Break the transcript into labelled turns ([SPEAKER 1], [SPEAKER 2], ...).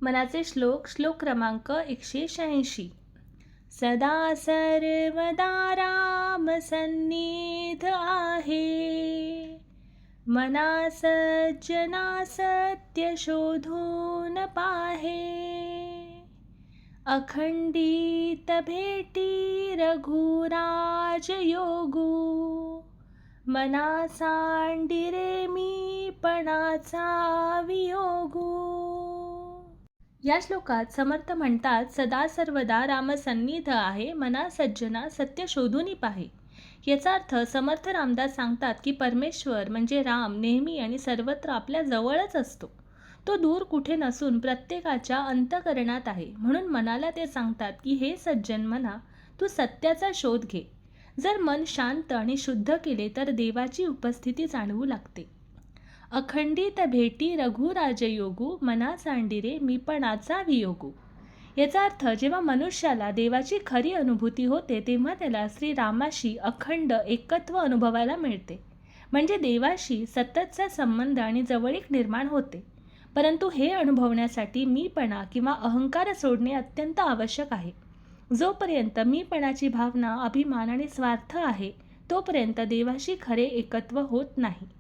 [SPEAKER 1] मनाचे श्लोक क्रमांक 186. सदा सर्वदा राम सन्निध आहे, मना सज्जना सत्य शोधून पाहे. अखंडित भेटी रघुराज योगू, मना सांडिरे मी पणाचा वियोगू. या श्लोकात समर्थ म्हणतात, सदा सर्वदा राम सन्निध आहे, मना सज्जना सत्य शोधून पाहे. याचा अर्थ समर्थ रामदास सांगतात की परमेश्वर म्हणजे राम नेहमी आणि सर्वत्र आपल्या जवळच असतो. तो दूर कुठे नसून प्रत्येकाच्या अंतःकरणात आहे. म्हणून मनाला ते सांगतात की हे सज्जन मना, तू सत्याचा शोध घे. जर मन शांत आणि शुद्ध केले तर देवाची उपस्थिती जाणवू लागते. अखंडित भेटी रघुराजयोगू, मना सांडिरे मीपणाचा वियोगू. याचा अर्थ जेव्हा मनुष्याला देवाची खरी अनुभूती होते तेव्हा त्याला श्रीरामाशी अखंड एकत्व अनुभवायला मिळते. म्हणजे देवाशी सततचा संबंध आणि जवळीक निर्माण होते. परंतु हे अनुभवण्यासाठी मीपणा किंवा अहंकार सोडणे अत्यंत आवश्यक आहे. जोपर्यंत मीपणाची भावना, अभिमान आणि स्वार्थ आहे तोपर्यंत देवाशी खरे एकत्व होत नाही.